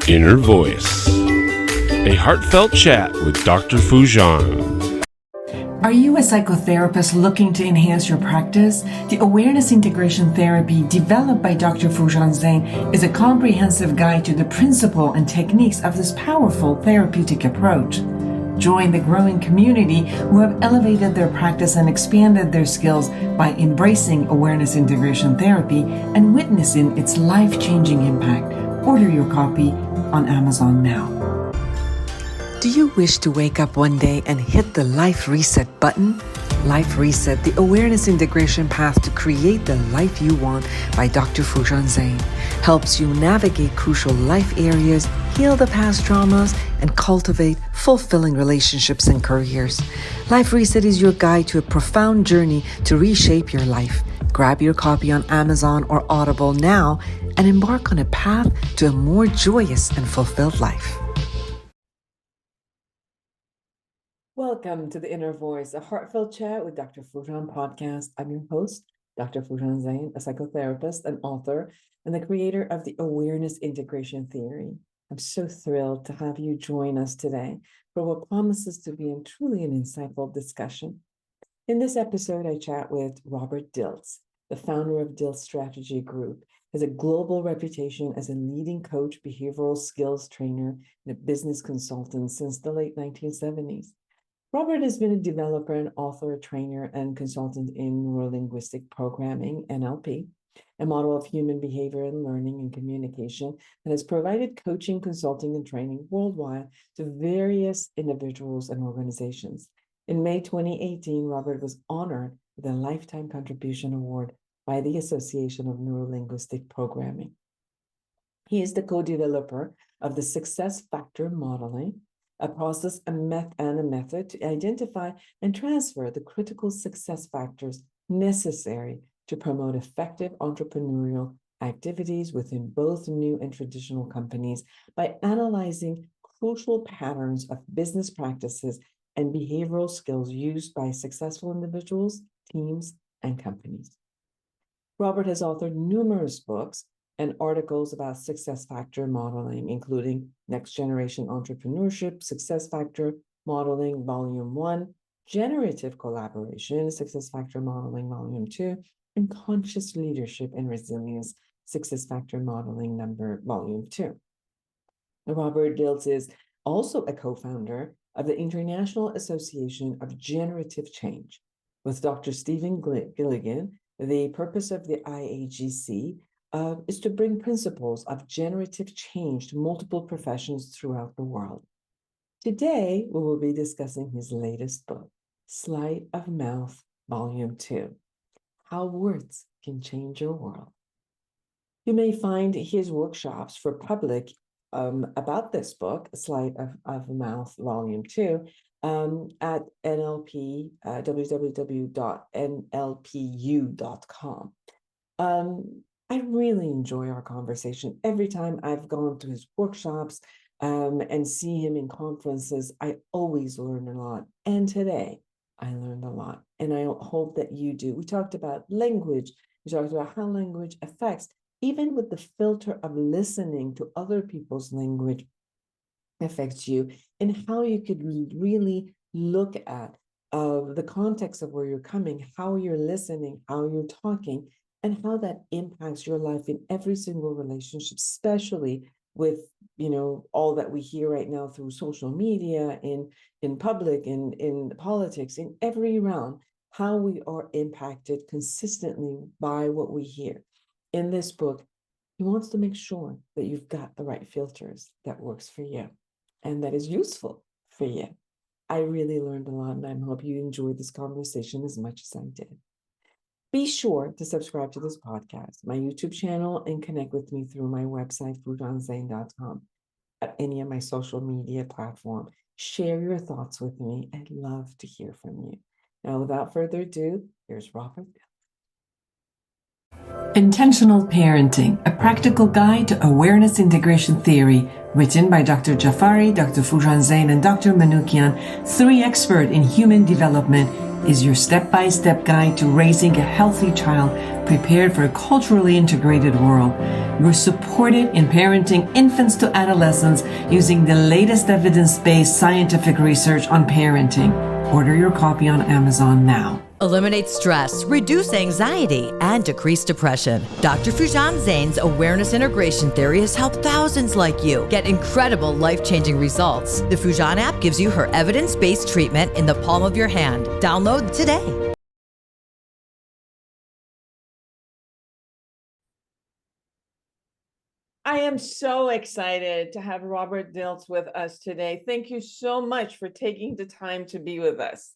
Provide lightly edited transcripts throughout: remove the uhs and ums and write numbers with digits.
Inner Voice, a heartfelt chat with Dr. Foojan. Are you a psychotherapist looking to enhance your practice? The Awareness Integration Therapy developed by Dr. Foojan Zeine is a comprehensive guide to the principle and techniques of this powerful therapeutic approach. Join the growing community who have elevated their practice and expanded their skills by embracing Awareness Integration Therapy and witnessing its life-changing impact. Order your copy on Amazon now. Do you wish to wake up one day and hit the Life Reset button? Life Reset, the awareness integration path to create the life you want by Dr. Foojan Zeine, helps you navigate crucial life areas, heal the past traumas, and cultivate fulfilling relationships and careers. Life Reset is your guide to a profound journey to reshape your life. Grab your copy on Amazon or Audible now and embark on a path to a more joyous and fulfilled life. Welcome to The Inner Voice, a heartfelt chat with Dr. Foojan podcast. I'm your host, Dr. Foojan Zeine, a psychotherapist, an author, and the creator of the Awareness Integration Theory. I'm so thrilled to have you join us today for what promises to be truly an insightful discussion. In this episode, I chat with Robert Dilts, the founder of Dilts Strategy Group, has a global reputation as a leading coach, behavioral skills trainer, and a business consultant since the late 1970s. Robert has been a developer and author, trainer, and consultant in neurolinguistic programming, NLP, a model of human behavior and learning and communication, and has provided coaching, consulting, and training worldwide to various individuals and organizations. In May 2018, Robert was honored with a Lifetime Contribution Award by the Association of Neurolinguistic Programming. He is the co-developer of the Success Factor Modeling, a process and a method to identify and transfer the critical success factors necessary to promote effective entrepreneurial activities within both new and traditional companies by analyzing crucial patterns of business practices and behavioral skills used by successful individuals, teams, and companies. Robert has authored numerous books and articles about success factor modeling, including Next Generation Entrepreneurship, Success Factor Modeling, Volume 1, Generative Collaboration, Success Factor Modeling, Volume 2, and Conscious Leadership and Resilience, Success Factor Modeling, Volume 2. Robert Dilts is also a co-founder of the International Association of Generative Change. With Dr. Stephen Gilligan, the purpose of the IAGC is to bring principles of generative change to multiple professions throughout the world. Today, we will be discussing his latest book, Sleight of Mouth, Volume 2, How Words Can Change Your World. You may find his workshops for public about this book, Sleight of Mouth, Volume 2, at NLP, www.nlpu.com. I really enjoy our conversation. Every time I've gone to his workshops and see him in conferences, I always learn a lot. And today, I learned a lot. And I hope that you do. We talked about language. We talked about how language affects, even with the filter of listening to other people's language affects you, and how you could really look at the context of where you're coming, how you're listening, how you're talking, and how that impacts your life in every single relationship, especially with, all that we hear right now through social media, in public, in politics, in every realm, how we are impacted consistently by what we hear. In this book, he wants to make sure that you've got the right filters that works for you and that is useful for you. I really learned a lot, and I hope you enjoyed this conversation as much as I did. Be sure to subscribe to this podcast, my YouTube channel, and connect with me through my website, foojanzeine.com, at any of my social media platforms. Share your thoughts with me. I'd love to hear from you. Now, without further ado, here's Robert. Intentional Parenting, a practical guide to awareness integration theory, written by Dr. Jafari, Dr. Foojan Zeine, and Dr. Manoukian, three experts in human development, is your step-by-step guide to raising a healthy child prepared for a culturally integrated world. You're supported in parenting infants to adolescents using the latest evidence-based scientific research on parenting. Order your copy on Amazon now. Eliminate stress, reduce anxiety, and decrease depression. Dr. Foojan Zeine's awareness integration theory has helped thousands like you get incredible life-changing results. The Foojan app gives you her evidence-based treatment in the palm of your hand. Download today. I am so excited to have Robert Dilts with us today. Thank you so much for taking the time to be with us.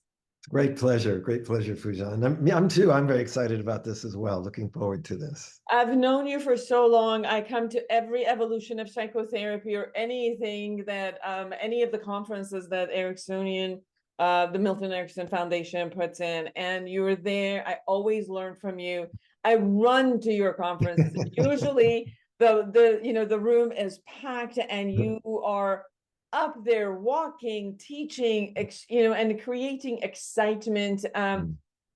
Great pleasure, Foojan. I'm too. I'm very excited about this as well. Looking forward to this. I've known you for so long. I come to every evolution of psychotherapy or anything that any of the conferences that Ericksonian, the Milton Erickson Foundation puts in, and you were there. I always learn from you. I run to your conferences. Usually the room is packed and you are up there walking, teaching, and creating excitement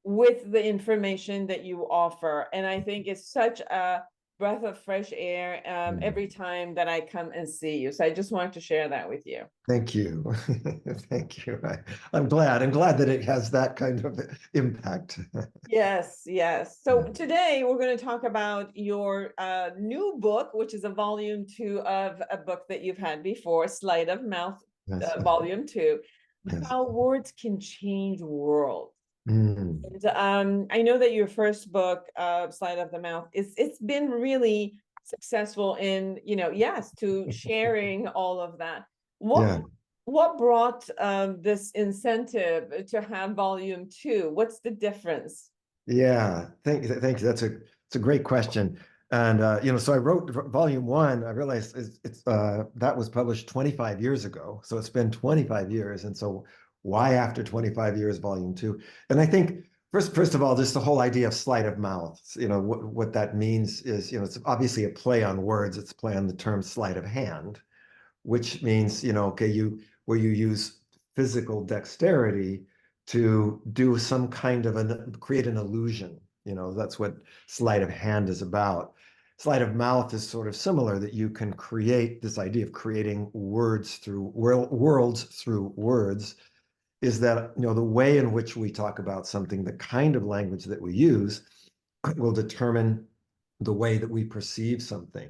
with the information that you offer. And I think it's such a breath of fresh air every time that I come and see you. So I just wanted to share that with you. Thank you. Thank you. I'm glad that it has that kind of impact. Yes. So today we're going to talk about your new book, which is a volume 2 of a book that you've had before, Sleight of Mouth, volume 2, How Words Can Change Worlds. And, I know that your first book, Sleight of the Mouth, it's been really successful in, to sharing all of that. What brought this incentive to have volume 2? What's the difference? Yeah, thank you. It's a great question. And so I wrote volume 1. I realized that was published 25 years ago. So it's been 25 years. And so why after 25 years, volume 2? And I think first of all, just the whole idea of sleight of mouth, what that means is, it's obviously a play on words. It's a play on the term sleight of hand, which means, where you use physical dexterity to do some kind of create an illusion. That's what sleight of hand is about. Sleight of mouth is sort of similar, that you can create this idea of creating worlds through words, is that, the way in which we talk about something, the kind of language that we use will determine the way that we perceive something.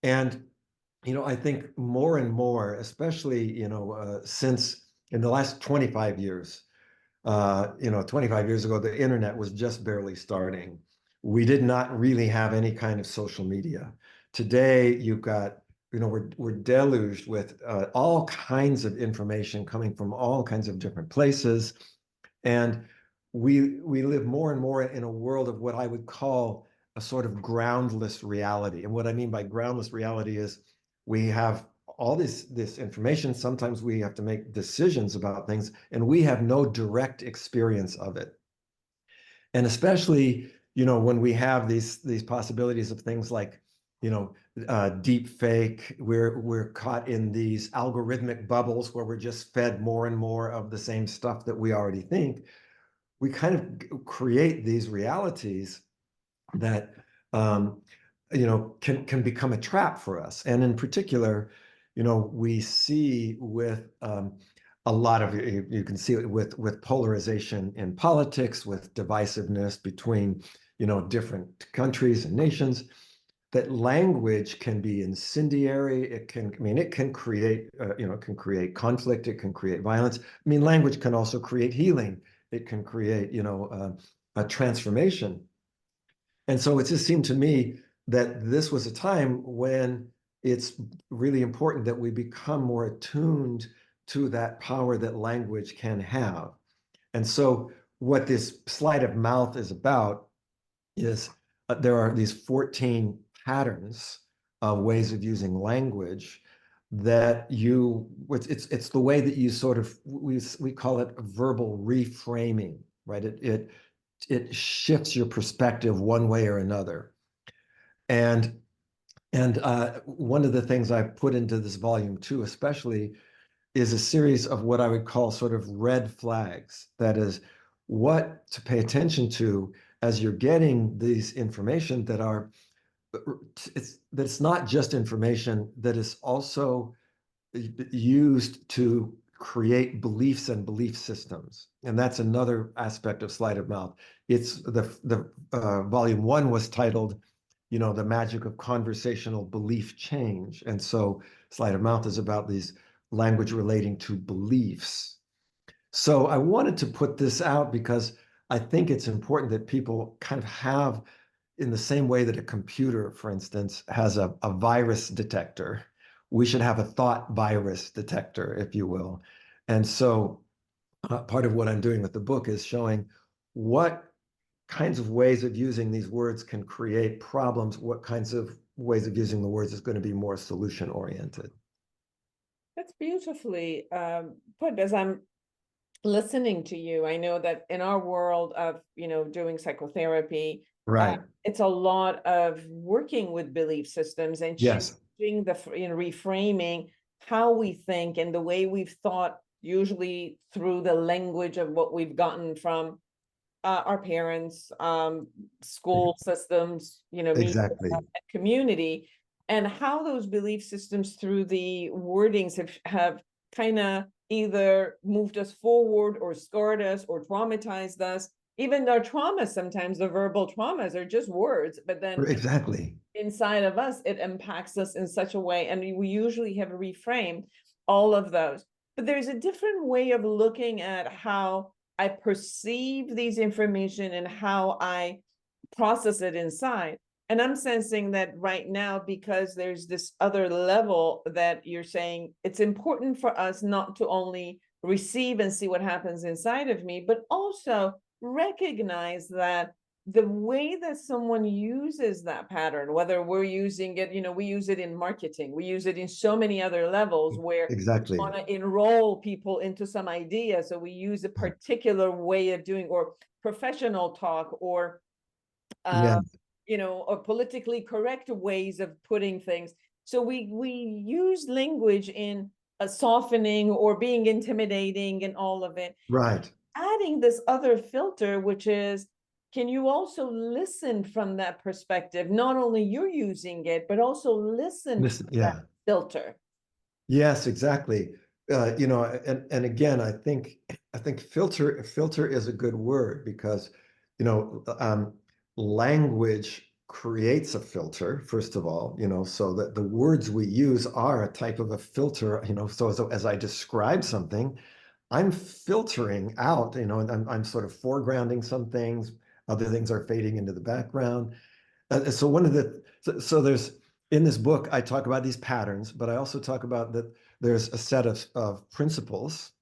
And I think more and more, especially, since in the last 25 years, 25 years ago, the internet was just barely starting. We did not really have any kind of social media. Today, you've got, we're deluged with all kinds of information coming from all kinds of different places. And we live more and more in a world of what I would call a sort of groundless reality. And what I mean by groundless reality is we have all this information. Sometimes we have to make decisions about things, and we have no direct experience of it. And especially, when we have these possibilities of things like, deep fake, we're caught in these algorithmic bubbles where we're just fed more and more of the same stuff that we already think. We kind of create these realities that can become a trap for us. And in particular, we see with a lot of, you can see it with polarization in politics, with divisiveness between, different countries and nations, that language can be incendiary. It can create, it can create conflict. It can create violence. Language can also create healing. It can create, a transformation. And so it just seemed to me that this was a time when it's really important that we become more attuned to that power that language can have. And so what this sleight of mouth is about is there are these 14 patterns, ways of using language that it's the way that you sort of, we call it verbal reframing, right? It shifts your perspective one way or another. And one of the things I've put into this volume 2 especially is a series of what I would call sort of red flags. That is, what to pay attention to as you're getting these information that are, it's not just information that is also used to create beliefs and belief systems. And that's another aspect of sleight of mouth. It's the volume one was titled, The Magic of Conversational Belief Change. And so sleight of mouth is about these language relating to beliefs. So I wanted to put this out because I think it's important that people kind of have, in the same way that a computer, for instance, has a virus detector, we should have a thought virus detector, if you will. And so part of what I'm doing with the book is showing what kinds of ways of using these words can create problems, what kinds of ways of using the words is going to be more solution oriented. That's beautifully put. As I'm listening to you, I know that in our world of, doing psychotherapy, Right. it's a lot of working with belief systems and Yes. changing reframing how we think and the way we've thought, usually through the language of what we've gotten from our parents, school systems, media, Exactly. community, and how those belief systems through the wordings have kind of either moved us forward or scarred us or traumatized us. Even our traumas, sometimes the verbal traumas are just words, but then Exactly. inside of us, it impacts us in such a way. And we usually have reframed all of those. But there's a different way of looking at how I perceive these information and how I process it inside. And I'm sensing that right now, because there's this other level that you're saying, it's important for us not to only receive and see what happens inside of me, but also recognize that the way that someone uses that pattern, whether we're using it, we use it in marketing, we use it in so many other levels where Exactly. we want to enroll people into some idea. So we use a particular way of doing, or professional talk, or Yeah. or politically correct ways of putting things. So we use language in a softening or being intimidating and all of it. Right. Adding this other filter, which is, can you also listen from that perspective? Not only you're using it, but also listen from Yeah. that filter. Yes, exactly. And again, I think filter is a good word because, language creates a filter, first of all, so that the words we use are a type of a filter, so as I describe something, I'm filtering out, and I'm sort of foregrounding some things, other things are fading into the background. So there's, in this book, I talk about these patterns, but I also talk about that there's a set of principles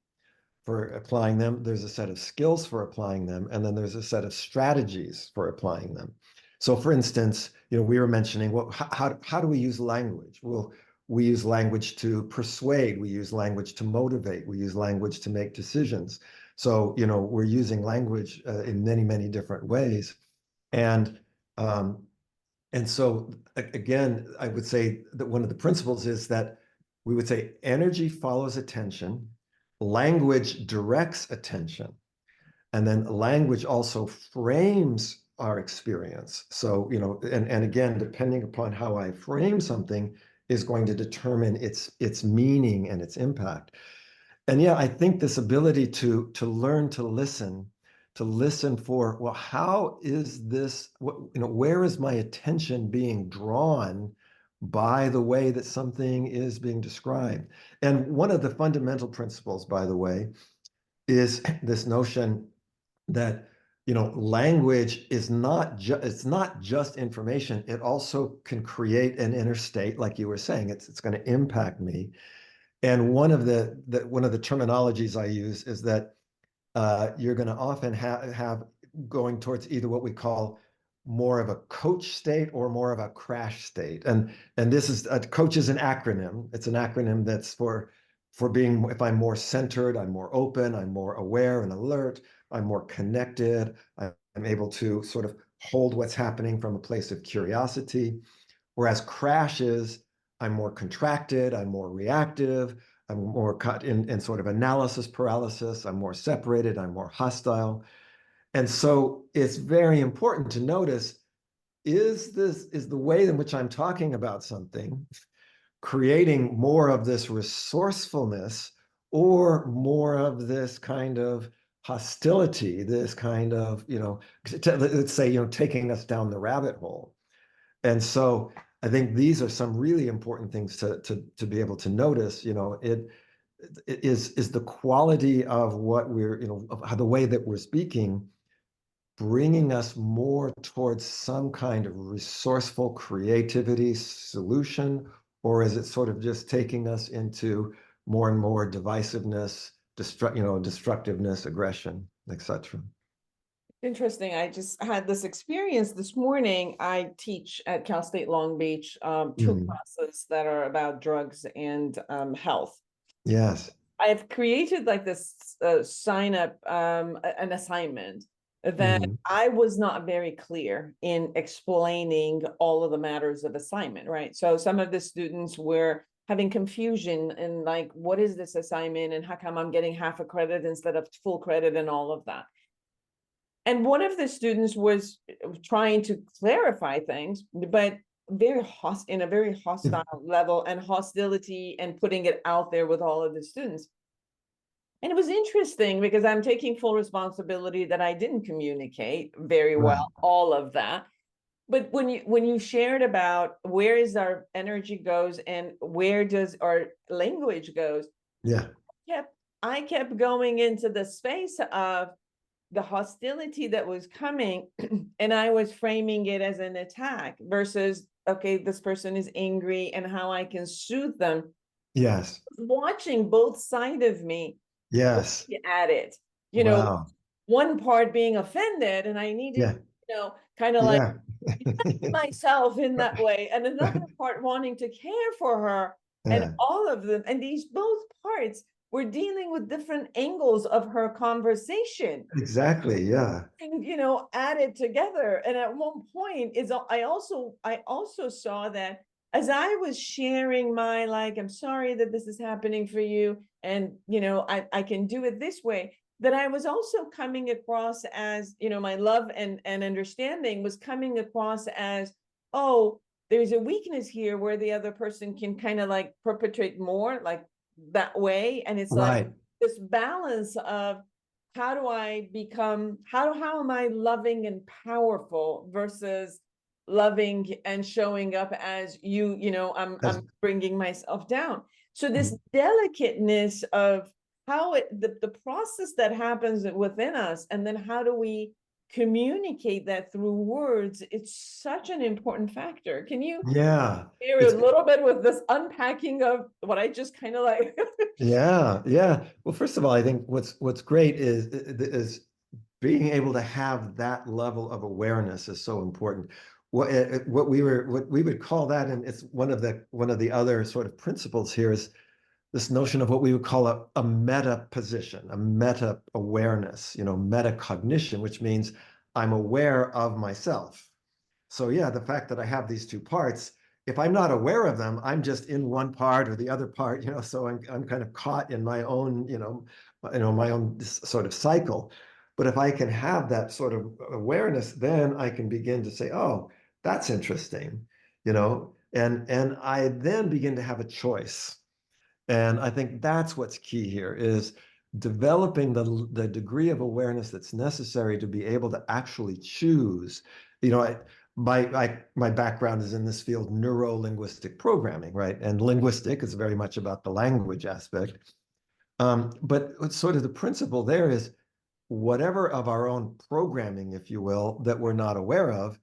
for applying them. There's a set of skills for applying them, and then there's a set of strategies for applying them. So for instance, we were mentioning, how do we use language? Well, we use language to persuade, we use language to motivate, we use language to make decisions. So, we're using language in many, many different ways. And um, and so again, I would say that one of the principles is that we would say energy follows attention, language directs attention, and then language also frames our experience. So, and again, depending upon how I frame something is going to determine its meaning and its impact. And yeah, I think this ability to learn to listen for, well, how is this, where is my attention being drawn by the way that something is being described? And one of the fundamental principles, by the way, is this notion that language is it's not just information. It also can create an inner state, like you were saying. It's going to impact me. And one of the terminologies I use is that you're going to often have going towards either what we call more of a coach state or more of a crash state. And this is a coach is an acronym. It's an acronym that's for being, if I'm more centered, I'm more open, I'm more aware and alert, I'm more connected, I'm able to sort of hold what's happening from a place of curiosity. Whereas crash is, I'm more contracted, I'm more reactive, I'm more caught in sort of analysis paralysis, I'm more separated, I'm more hostile. And so it's very important to notice, is the way in which I'm talking about something creating more of this resourcefulness or more of this kind of hostility, this kind of, let's say, taking us down the rabbit hole. And so I think these are some really important things to be able to notice. It is the quality of what we're, of how the way that we're speaking, bringing us more towards some kind of resourceful creativity solution, or is it sort of just taking us into more and more divisiveness, destructiveness, aggression, etc.? Interesting. I just had this experience this morning. I teach at Cal State Long Beach, two classes that are about drugs and health. Yes. I've created like this sign up, an assignment that I was not very clear in explaining all of the matters of assignment, right? So some of the students were having confusion in like, what is this assignment and how come I'm getting half a credit instead of full credit and all of that. And one of the students was trying to clarify things, but in a very hostile level, and hostility, and putting it out there with all of the students. And it was interesting because I'm taking full responsibility that I didn't communicate very well, all of that. But when you shared about where is our energy goes and where does our language goes, yeah, I kept going into the space of the hostility that was coming, and I was framing it as an attack versus, okay, this person is angry and how I can soothe them. Yes. Watching both sides of me. Yes. At it, Wow. one part being offended, and I needed, kind of like myself in that way, and another part wanting to care for her, and all of them, and these both parts were dealing with different angles of her conversation. Exactly. Yeah. And added together. And at one point I also saw that as I was sharing my, like, I'm sorry that this is happening for you, and I can do it this way, that I was also coming across as, my love and understanding was coming across as, oh, there's a weakness here where the other person can kind of like perpetrate more like that way. And it's like this balance of, how do I become, how am I loving and powerful versus loving and showing up as I'm bringing myself down. So this delicateness of how the process that happens within us, and then how do we communicate that through words, it's such an important factor. Can you share a little bit with this unpacking of what I just kind of like Yeah. Well, first of all, I think what's great is being able to have that level of awareness is so important. What we would call that, and it's one of the other sort of principles here, is this notion of what we would call a meta position, a meta awareness, metacognition, which means I'm aware of myself. So yeah, the fact that I have these two parts, if I'm not aware of them, I'm just in one part or the other part, so I'm kind of caught in my own, my own sort of cycle. But if I can have that sort of awareness, then I can begin to say, oh, that's interesting, and I then begin to have a choice. And I think that's what's key here, is developing the degree of awareness that's necessary to be able to actually choose. My background is in this field, neuro-linguistic programming, right? And linguistic is very much about the language aspect. But what's sort of the principle there is, whatever of our own programming, if you will, that we're not aware of,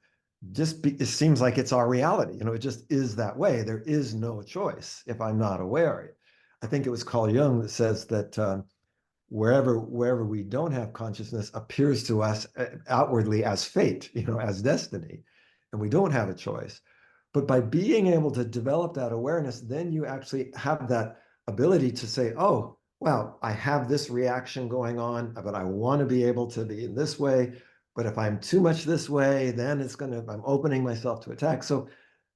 it seems like it's our reality. It just is that way. There is no choice if I'm not aware. I think it was Carl Jung that says that wherever we don't have consciousness appears to us outwardly as fate, as destiny, and we don't have a choice. But by being able to develop that awareness, then you actually have that ability to say, oh, well, I have this reaction going on, but I want to be able to be in this way. But if I'm too much this way, then I'm opening myself to attack. So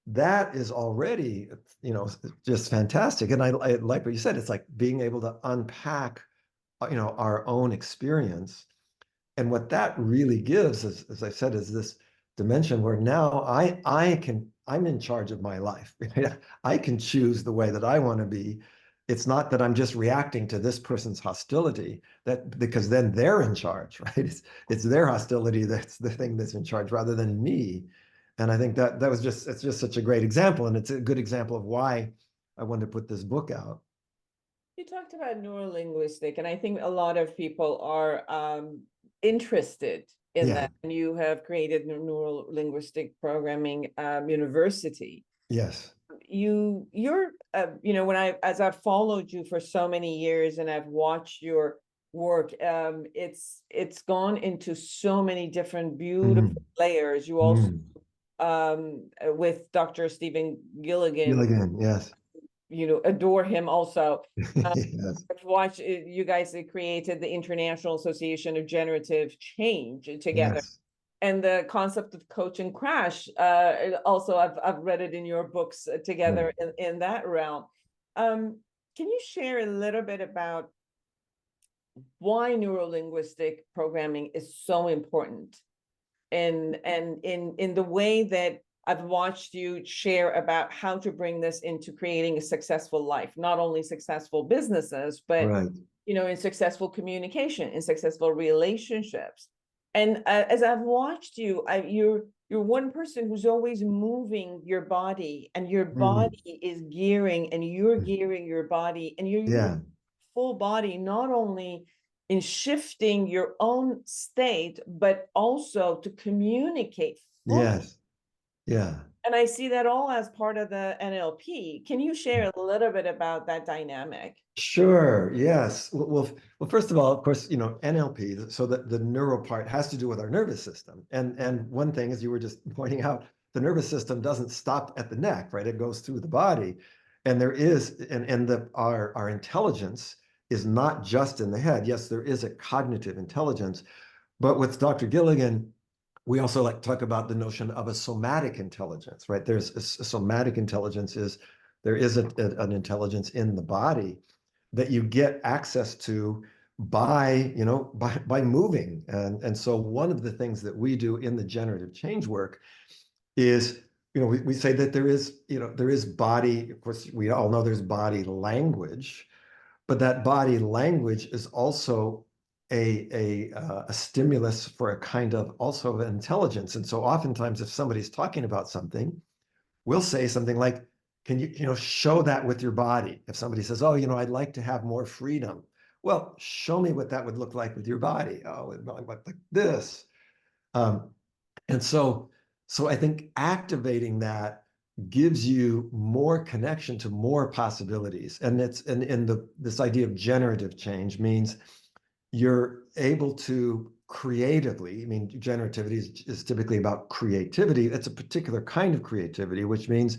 that is already, just fantastic. And I like what you said. It's like being able to unpack, our own experience And what that really gives, as I said, is this dimension where now I'm in charge of my life. I can choose the way that I want to be. It's not that I'm just reacting to this person's hostility, that because then they're in charge, right? It's their hostility that's the thing that's in charge rather than me. And I think that that was just it's just such a great example, and it's a good example of why I wanted to put this book out. You talked about neurolinguistic, and I think a lot of people are interested in Yeah. that. And you have created the neurolinguistic programming university. Yes. You're when as I've followed you for so many years and I've watched your work, it's gone into so many different beautiful Mm. layers. You also Mm. with Dr. Stephen Gilligan, Gilligan, yes. adore him also. Yes. I've watched you guys created the International Association of Generative Change together. Yes. And the concept of coach and crash, also I've read it in your books together in that realm. Can you share a little bit about why neurolinguistic programming is so important, and in the way that I've watched you share about how to bring this into creating a successful life, not only successful businesses, but Right. in successful communication, in successful relationships. And as I've watched you, you're one person who's always moving your body, and your Mm. body is gearing, and you're gearing your body, and you're using Yeah. full body, not only in shifting your own state, but also to communicate fully. Yes. Yeah. And I see that all as part of the NLP. Can you share a little bit about that dynamic? Sure. Yes. Well, first of all, of course, NLP, so that the neural part has to do with our nervous system. And one thing, as you were just pointing out, the nervous system doesn't stop at the neck, right? It goes through the body. And there is, and our intelligence is not just in the head. Yes, there is a cognitive intelligence, but with Dr. Gilligan, we also like to talk about the notion of a somatic intelligence, right? There's a somatic intelligence is there is an intelligence in the body that you get access to by moving. And so one of the things that we do in the generative change work is, we say that there is body, of course, we all know there's body language, but that body language is also a stimulus for a kind of also of intelligence. And so oftentimes if somebody's talking about something, we'll say something like, can you show that with your body? If somebody says, oh, I'd like to have more freedom. Well, show me what that would look like with your body. Oh, like this. Um, and so I think activating that gives you more connection to more possibilities. And this idea of generative change means you're able to creatively, I mean, generativity is typically about creativity. It's a particular kind of creativity, which means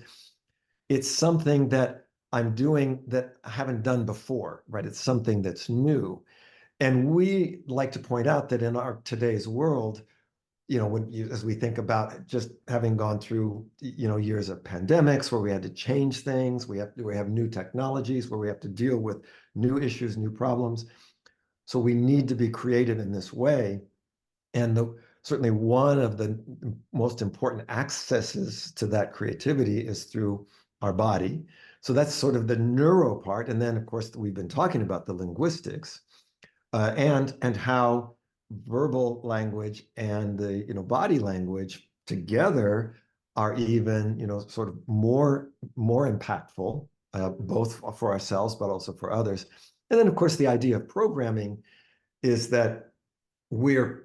it's something that I'm doing that I haven't done before, right? It's something that's new. And we like to point out that in our today's world, as we think about just having gone through, years of pandemics where we had to change things, we have new technologies where we have to deal with new issues, new problems. So we need to be creative in this way. And certainly one of the most important accesses to that creativity is through our body. So that's sort of the neuro part. And then, of course, we've been talking about the linguistics and how verbal language and the body language together are even sort of more impactful, both for ourselves but also for others. And then, of course, the idea of programming is that we're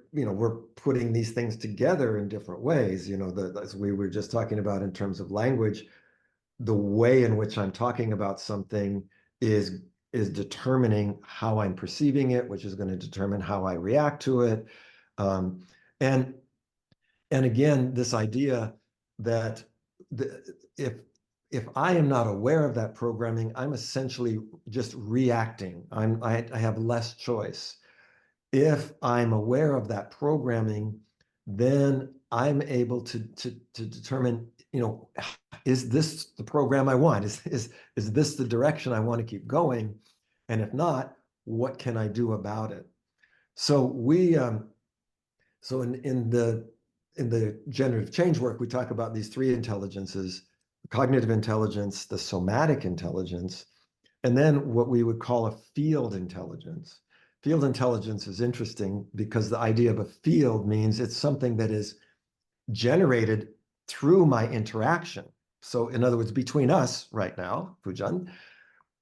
putting these things together in different ways. As we were just talking about in terms of language, the way in which I'm talking about something is determining how I'm perceiving it, which is going to determine how I react to it. Um, and again, this idea that if I am not aware of that programming, I'm essentially just reacting. I have less choice. If I'm aware of that programming, then I'm able to determine, is this the program I want? Is this the direction I want to keep going? And if not, what can I do about it? So So in the generative change work, we talk about these three intelligences: cognitive intelligence, the somatic intelligence, and then what we would call a field intelligence. Field intelligence is interesting because the idea of a field means it's something that is generated through my interaction. So in other words, between us right now, Foojan,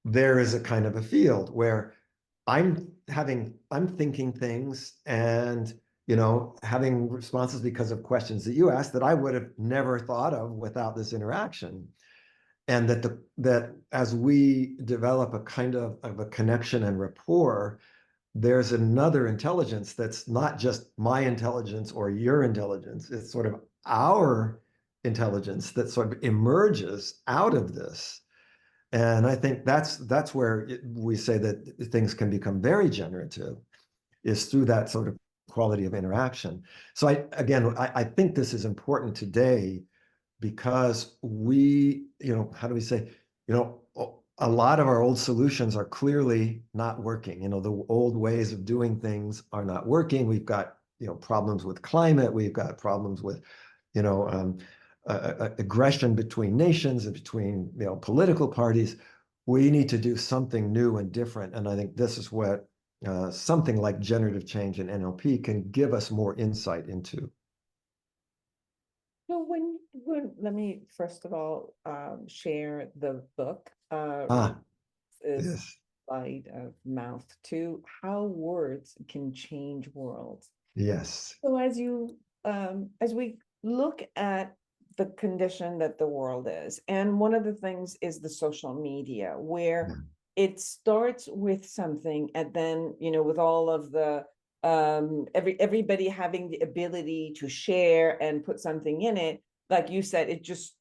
there is a kind of a field where I'm thinking things and having responses because of questions that you asked that I would have never thought of without this interaction. And that as we develop a kind of a connection and rapport, there's another intelligence that's not just my intelligence or your intelligence. It's sort of our intelligence that sort of emerges out of this. And I think that's where we say that things can become very generative, is through that sort of quality of interaction. So I think this is important today because how do we say, a lot of our old solutions are clearly not working. The old ways of doing things are not working. We've got, problems with climate. We've got problems with, aggression between nations and between, political parties. We need to do something new and different. And I think this is what something like generative change and NLP can give us more insight into. So when let me first of all share the book. Is Yes. Light of Mouth to How Words Can Change Worlds. Yes. So as we look at the condition that the world is, and one of the things is the social media, where it starts with something, and then with all of the everybody having the ability to share and put something in it, like you said, it just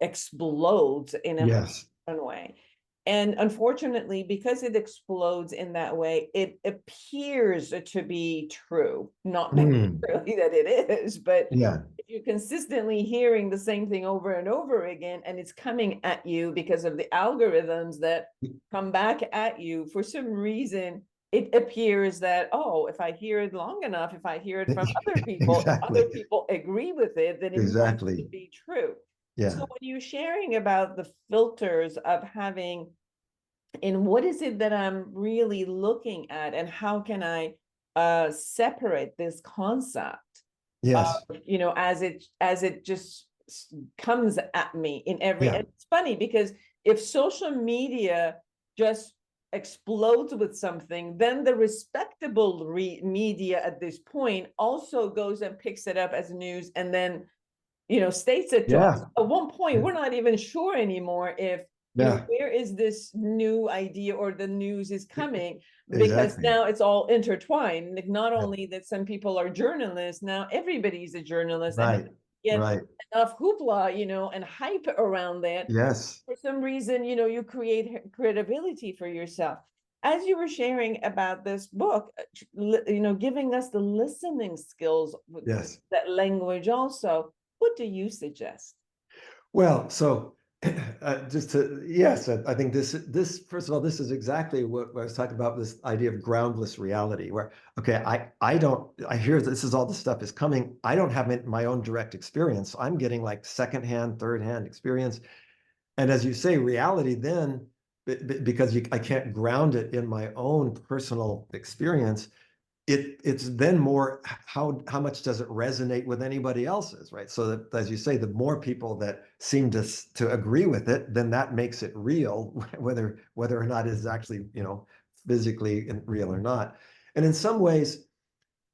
explodes in a Yes. fun way. And unfortunately, because it explodes in that way, it appears to be true, not necessarily that it is, but Yeah. if you're consistently hearing the same thing over and over again, and it's coming at you because of the algorithms that come back at you, for some reason, it appears that, oh, if I hear it long enough, if I hear it from other people, if Exactly. other people agree with it, then it must Exactly. be true. Yeah. So when you're sharing about the filters of having, and what is it that I'm really looking at, and how can I separate this concept, Yes. as it just comes at me in every, Yeah. and it's funny because if social media just explodes with something, then the respectable media at this point also goes and picks it up as news, and then states it to us. Yeah. At one point, we're not even sure anymore if, Yeah. where is this new idea or the news is coming, because Exactly. now it's all intertwined. Like, not Yeah. only that some people are journalists, now everybody's a journalist, and Right. get Right. enough hoopla, and hype around that. Yes. For some reason, you create credibility for yourself. As you were sharing about this book, giving us the listening skills with Yes. that language also, what do you suggest? Well, so yes, I think this first of all, this is exactly what I was talking about, this idea of groundless reality, where, okay, I hear this is all the stuff is coming. I don't have my own direct experience. I'm getting like secondhand, third-hand experience. And as you say, reality then, because I can't ground it in my own personal experience, it's then more how much does it resonate with anybody else's, right? So that, as you say, the more people that seem to agree with it, then that makes it real, whether or not it's actually physically real or not. And in some ways,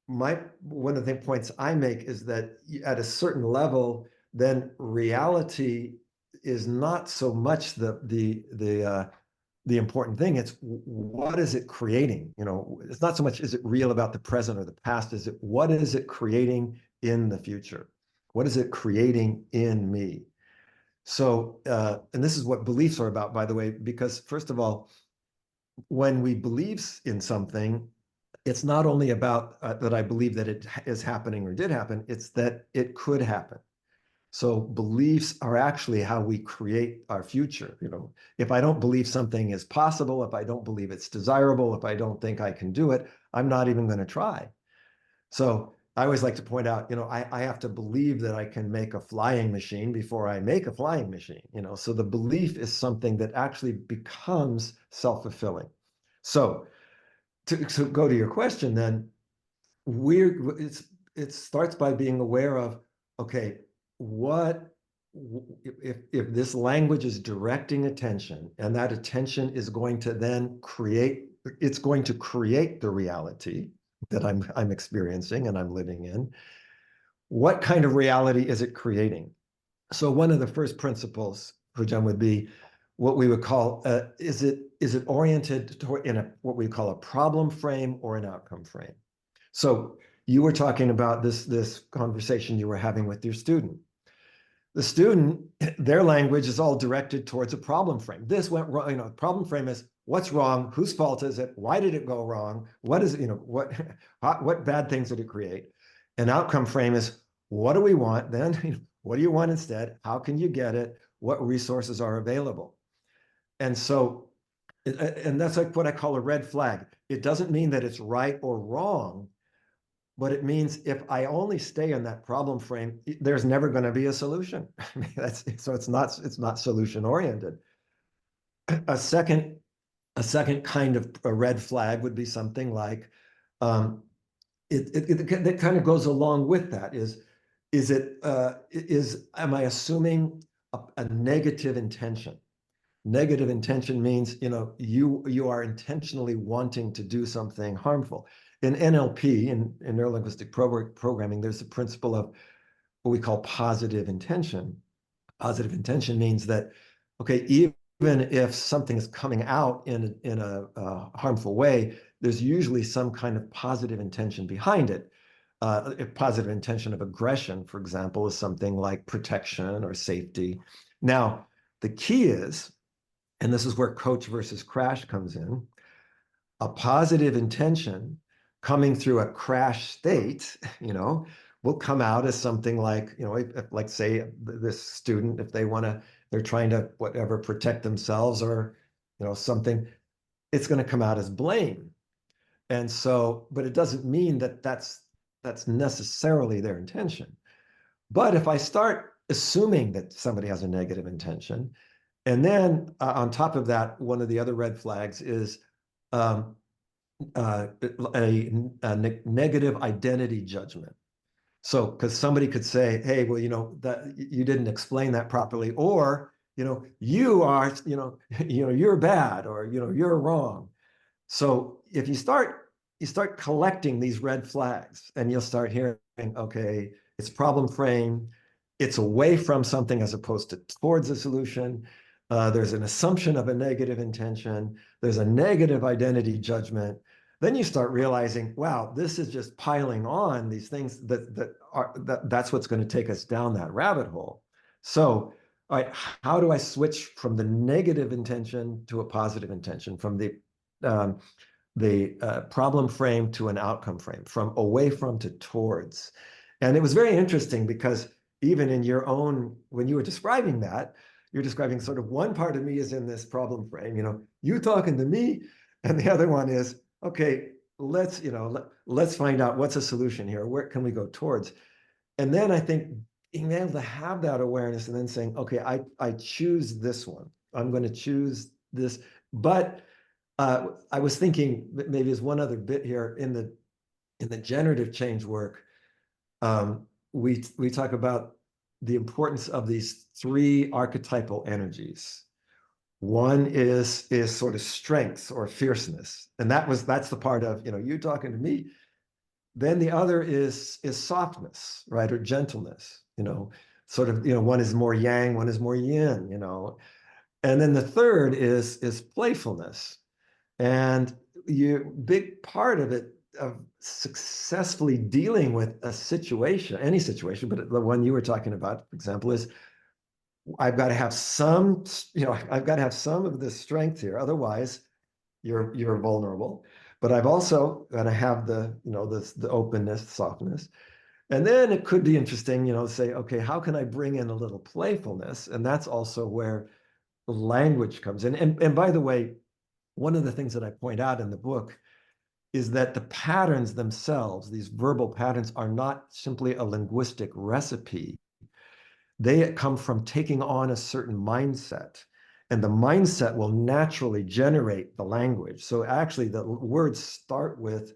one of the points I make is that at a certain level, then reality is not so much the important thing. It's what is it creating? It's not so much is it real about the present or the past, is it what is it creating in the future? What is it creating in me? So, and this is what beliefs are about, by the way, because first of all, when we believe in something, it's not only about that I believe that it is happening or did happen, it's that it could happen. So beliefs are actually how we create our future. If I don't believe something is possible, if I don't believe it's desirable, if I don't think I can do it, I'm not even going to try. So I always like to point out, I have to believe that I can make a flying machine before I make a flying machine, so the belief is something that actually becomes self-fulfilling. So to go to your question, then it starts by being aware of, okay, what if this language is directing attention, and that attention is going to then it's going to create the reality that I'm experiencing and I'm living in. What kind of reality is it creating? So one of the first principles, Foojan, would be what we would call, is it oriented toward what we call a problem frame or an outcome frame? So you were talking about this conversation you were having with your student. The student, their language is all directed towards a problem frame. This went wrong. Problem frame is what's wrong, whose fault is it, why did it go wrong, what is what bad things did it create? An outcome frame is what do we want then? What do you want instead? How can you get it? What resources are available? And so, and that's like what I call a red flag. It doesn't mean that it's right or wrong, but it means if I only stay in that problem frame, there's never going to be a solution. So it's not solution oriented. A second kind of a red flag would be something like, it kind of goes along with that am I assuming a negative intention? Negative intention means, you are intentionally wanting to do something harmful. In NLP, in neurolinguistic programming, there's a principle of what we call positive intention. Positive intention means that, okay, even if something is coming out in a harmful way, there's usually some kind of positive intention behind it. A positive intention of aggression, for example, is something like protection or safety. Now, the key is, and this is where coach versus crash comes in, a positive intention coming through a crash state, will come out as something like, like say this student, if they're trying to whatever protect themselves or, something, it's going to come out as blame. And so, but it doesn't mean that that's necessarily their intention. But if I start assuming that somebody has a negative intention, and then on top of that, one of the other red flags is a negative identity judgment. So, because somebody could say, "Hey, well, that you didn't explain that properly," or you are, you're bad, or you're wrong. So, if you start collecting these red flags, and you'll start hearing, okay, it's problem frame, it's away from something as opposed to towards a solution. There's an assumption of a negative intention. There's a negative identity judgment. Then you start realizing, wow, this is just piling on these things that's what's going to take us down that rabbit hole. So, all right, how do I switch from the negative intention to a positive intention, from the problem frame to an outcome frame, from away from to towards? And it was very interesting because even in your own, when you were describing that, you're describing sort of one part of me is in this problem frame, you talking to me, and the other one is, okay, let's find out what's a solution here. Where can we go towards? And then I think being able to have that awareness and then saying, okay, I choose this one. I'm going to choose this. But I was thinking maybe there's one other bit here in the generative change work. We talk about the importance of these three archetypal energies. One is sort of strength or fierceness, and that's the part of you talking to me. Then the other is softness, right, or gentleness. Sort of one is more yang, one is more yin. And then the third is playfulness, and big part of it, of successfully dealing with a situation, any situation, but the one you were talking about, for example, is I've got to have some, I've got to have some of this strength here. Otherwise, you're vulnerable. But I've also got to have the openness, softness. And then it could be interesting, say, okay, how can I bring in a little playfulness? And that's also where language comes in. And by the way, one of the things that I point out in the book is that the patterns themselves, these verbal patterns, are not simply a linguistic recipe. They come from taking on a certain mindset. And the mindset will naturally generate the language. So actually, the words start with,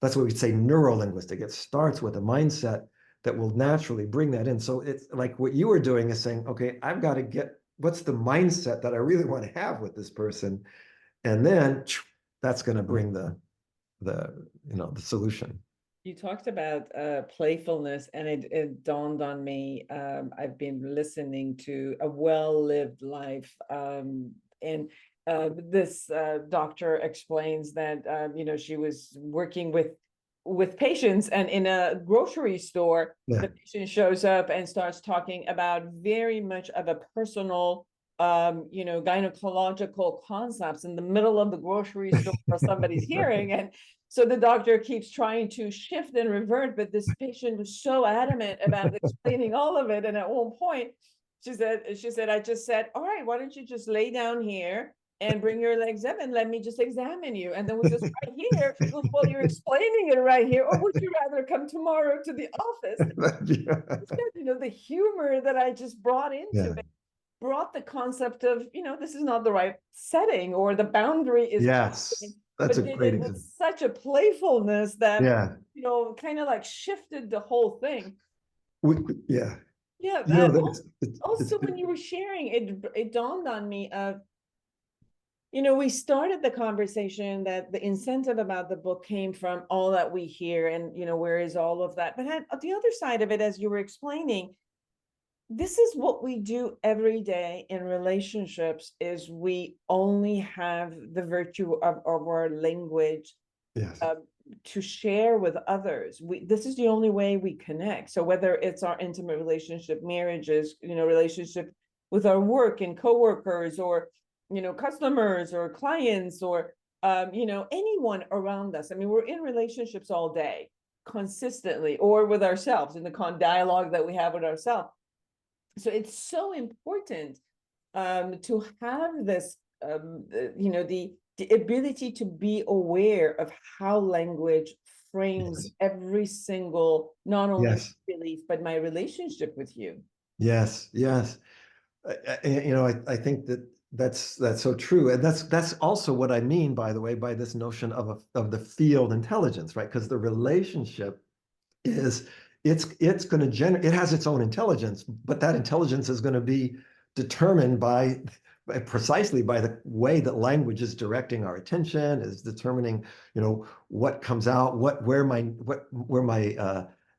that's what we'd say neurolinguistic. It starts with a mindset that will naturally bring that in. So it's like what you were doing is saying, okay, I've got to get, what's the mindset that I really want to have with this person? And then that's going to bring the solution. You talked about playfulness, and it dawned on me. I've been listening to A Well-Lived Life, and this doctor explains that she was working with patients, and in a grocery store, Yeah. the patient shows up and starts talking about very much of a personal gynecological concepts in the middle of the grocery store for somebody's hearing. And so the doctor keeps trying to shift and revert, but this patient was so adamant about explaining all of it. And at one point, she said, I just said, all right, why don't you just lay down here and bring your legs up and let me just examine you? And then was this right here? She goes, well, you're explaining it right here. Or would you rather come tomorrow to the office? The humor that I just brought into it brought the concept of, this is not the right setting, or the boundary is, yes, that's a but did great it with example. such a playfulness that, Yeah. kind of like shifted the whole thing. Yeah. Yeah. Also, when you were sharing, it dawned on me of, we started the conversation that the incentive about the book came from all that we hear, and, where is all of that? But at the other side of it, as you were explaining, this is what we do every day in relationships, is we only have the virtue of our language to share with others. This is the only way we connect. So whether it's our intimate relationship, marriages, relationship with our work and coworkers, or, customers or clients, or, anyone around us. I mean, we're in relationships all day consistently, or with ourselves in the dialogue that we have with ourselves. So it's so important to have this, the ability to be aware of how language frames every single, not only belief, but my relationship with you. Yes. I think that's so true, and that's also what I mean, by the way, by this notion of the field intelligence, right? Because the relationship is it's going to generate, it has its own intelligence, but that intelligence is going to be determined precisely by the way that language is directing our attention, is determining, what comes out, where my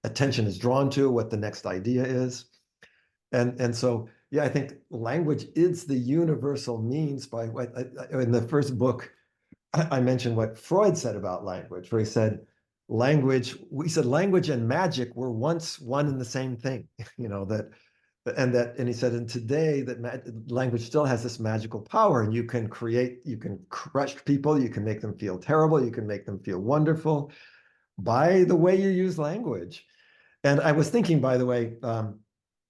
attention is drawn to, what the next idea is. And so, yeah, I think language is the universal means by what, in the first book, I mentioned what Freud said about language, where he said, language and magic were once one and the same thing, and he said, and today that language still has this magical power, and you can crush people, you can make them feel terrible, you can make them feel wonderful by the way you use language. And I was thinking, by the way,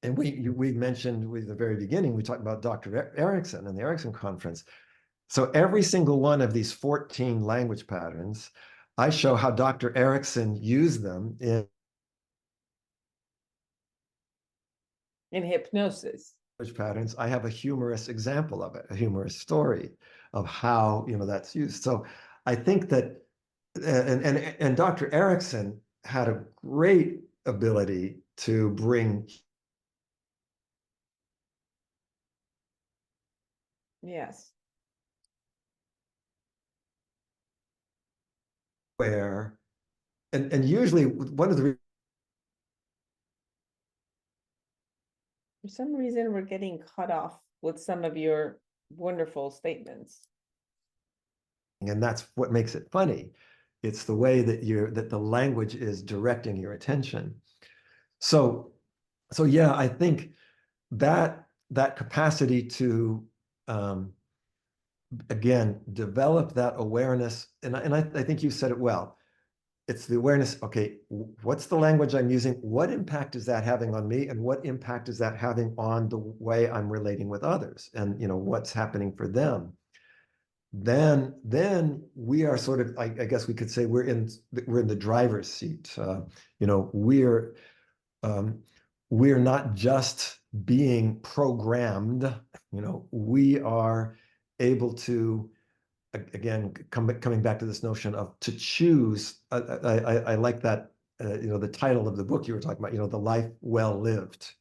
and we mentioned with the very beginning, we talked about Dr. Erickson and the Erickson conference. So every single one of these 14 language patterns, I show how Dr. Erickson used them in hypnosis. Language patterns. I have a humorous example of it, a humorous story of how that's used. So I think that, and Dr. Erickson had a great ability to bring. Yes. Where, and usually one of the For some reason, we're getting cut off with some of your wonderful statements. And that's what makes it funny. It's the way that the language is directing your attention. So yeah, I think that capacity to again develop that awareness, and I think you said it well. It's the awareness, okay, what's the language I'm using? What impact is that having on me? And what impact is that having on the way I'm relating with others? And what's happening for them? then we are sort of, I guess we could say we're in the driver's seat. You know, we're not just being programmed. You know, we are able to, again, coming back to this notion of to choose. I like that. You know, the title of the book you were talking about. You know, the life well lived.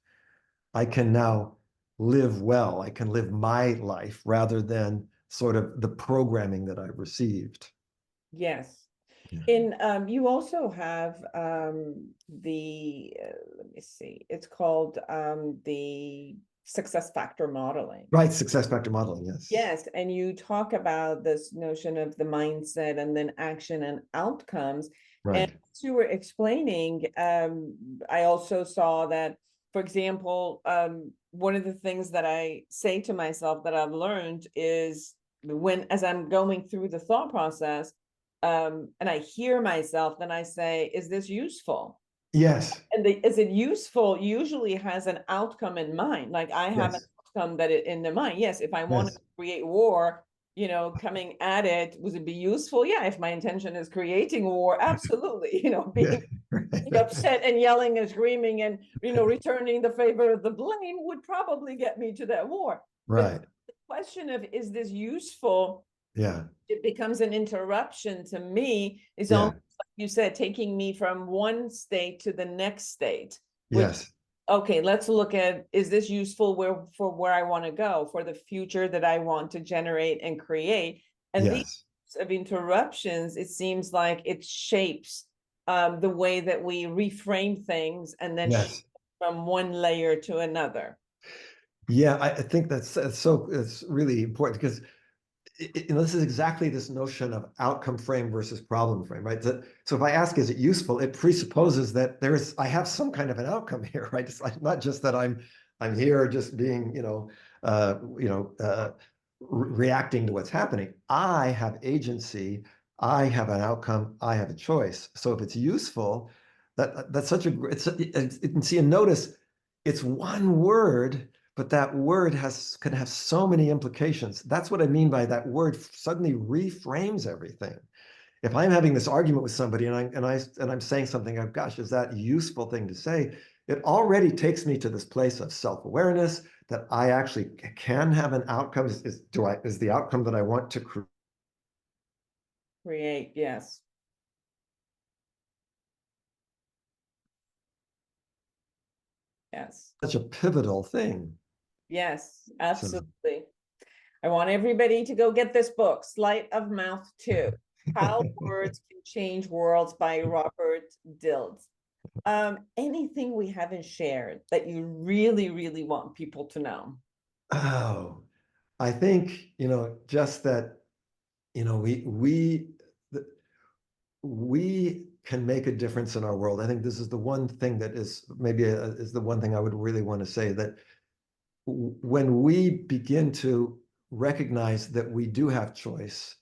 I can now live well. I can live my life rather than sort of the programming that I've received. Yes. Yeah. In you also have the let me see, it's called the success factor modeling. Right, success factor modeling, yes. Yes, and you talk about this notion of the mindset and then action and outcomes. And Right. as you were explaining, I also saw that, for example, one of the things that I say to myself that I've learned is as I'm going through the thought process, and I hear myself, then I say, is this useful? Yes. And is it useful usually has an outcome in mind. Like I have an Yes. outcome that it in the mind. Yes, if I want to Yes. create war, you know, coming at it, would it be useful? Yeah, if my intention is creating war, absolutely. You know, Yeah. being upset and yelling and screaming and, you know, returning the favor of the blame would probably get me to that war. But Right. the question of is this useful, Yeah. it becomes an interruption to me. Is Yeah. almost like you said, taking me from one state to the next state, which, Yes. okay, let's look at, is this useful for where I want to go, for the future that I want to generate and create? And these Yes. of interruptions, it seems like it shapes the way that we reframe things and then Yes. from one layer to another. Yeah, I think that's so it's really important because you know, this is exactly this notion of outcome frame versus problem frame, right? So if I ask, is it useful? It presupposes that I have some kind of an outcome here, right? It's like not just that I'm here just being, reacting to what's happening. I have agency. I have an outcome. I have a choice. So if it's useful, that's such a see and notice it's one word, but that word can have so many implications. That's what I mean by that word suddenly reframes everything. If I'm having this argument with somebody and I'm saying something, oh gosh, is that a useful thing to say? It already takes me to this place of self-awareness that I actually can have an outcome. Is the outcome that I want to Create, yes. Yes. such a pivotal thing. Yes, So, absolutely. I want everybody to go get this book, Sleight of Mouth 2, How Words Can Change Worlds by Robert Dilts. Anything we haven't shared that you really, really want people to know? oh, I think, just that, we can make a difference in our world. I think this is the one thing that is maybe is the one thing I would really want to say, that when we begin to recognize that we do have choice,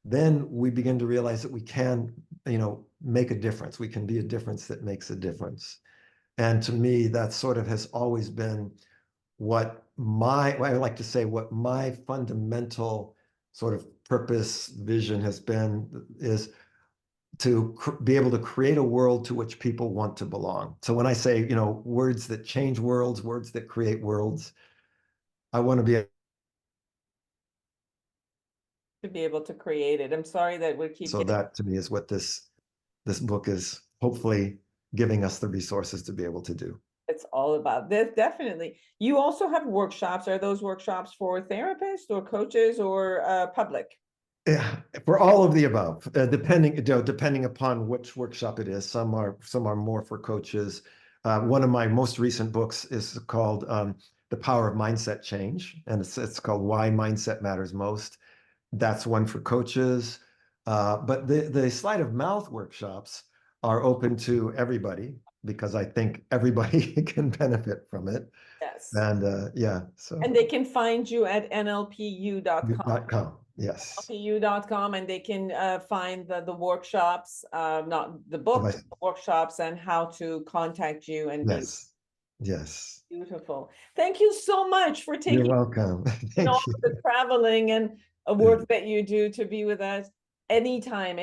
then we begin to realize that we can, make a difference. We can be a difference that makes a difference. And to me, that sort of has always been I like to say, what my fundamental sort of purpose, vision has been, is to be able to create a world to which people want to belong. So when I say, words that change worlds, words that create worlds, I want to be To be able to create it. I'm sorry that we keep so getting. that to me is what this book is hopefully giving us the resources to be able to do. It's all about this. Definitely. You also have workshops. Are those workshops for therapists or coaches or public? Yeah, for all of the above, depending upon which workshop it is. Some are more for coaches. One of my most recent books is called The Power of Mindset Change, and it's called Why Mindset Matters Most. That's one for coaches. But the Sleight of Mouth workshops are open to everybody because I think everybody can benefit from it. Yes. And so And they can find you at nlpu.com. .com. Yes. nlpu.com, and they can find the workshops, not the book, but the workshops, and how to contact you and be Yes. Yes. beautiful. Thank you so much for taking You're welcome. all Thank you. the traveling and work that you do, to be with us. Anytime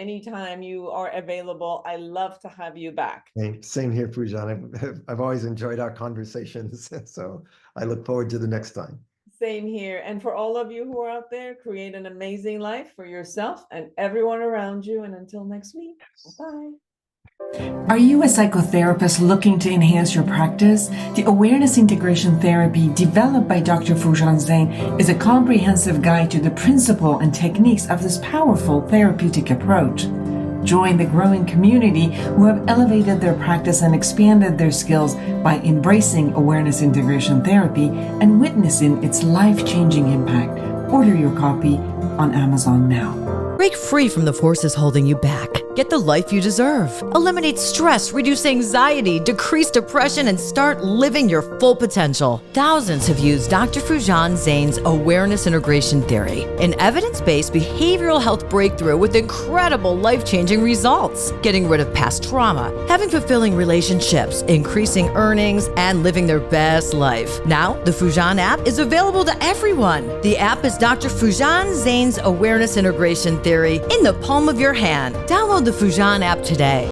you are available, I love to have you back. Same here, Foojan. I've always enjoyed our conversations, so I look forward to the next time. Same here. And for all of you who are out there, create an amazing life for yourself and everyone around you. And until next week, bye. Are you a psychotherapist looking to enhance your practice? The Awareness Integration Therapy, developed by Dr. Foojan Zeine, is a comprehensive guide to the principle and techniques of this powerful therapeutic approach. Join the growing community who have elevated their practice and expanded their skills by embracing Awareness Integration Therapy and witnessing its life-changing impact. Order your copy on Amazon now. Break free from the forces holding you back. Get the life you deserve. Eliminate stress, reduce anxiety, decrease depression, and start living your full potential. Thousands have used Dr. Foojan Zeine's Awareness Integration Theory, an evidence-based behavioral health breakthrough with incredible life-changing results. Getting rid of past trauma, having fulfilling relationships, increasing earnings, and living their best life. Now, the Foojan app is available to everyone. The app is Dr. Foojan Zeine's Awareness Integration Theory in the palm of your hand. Download the Foojan app today.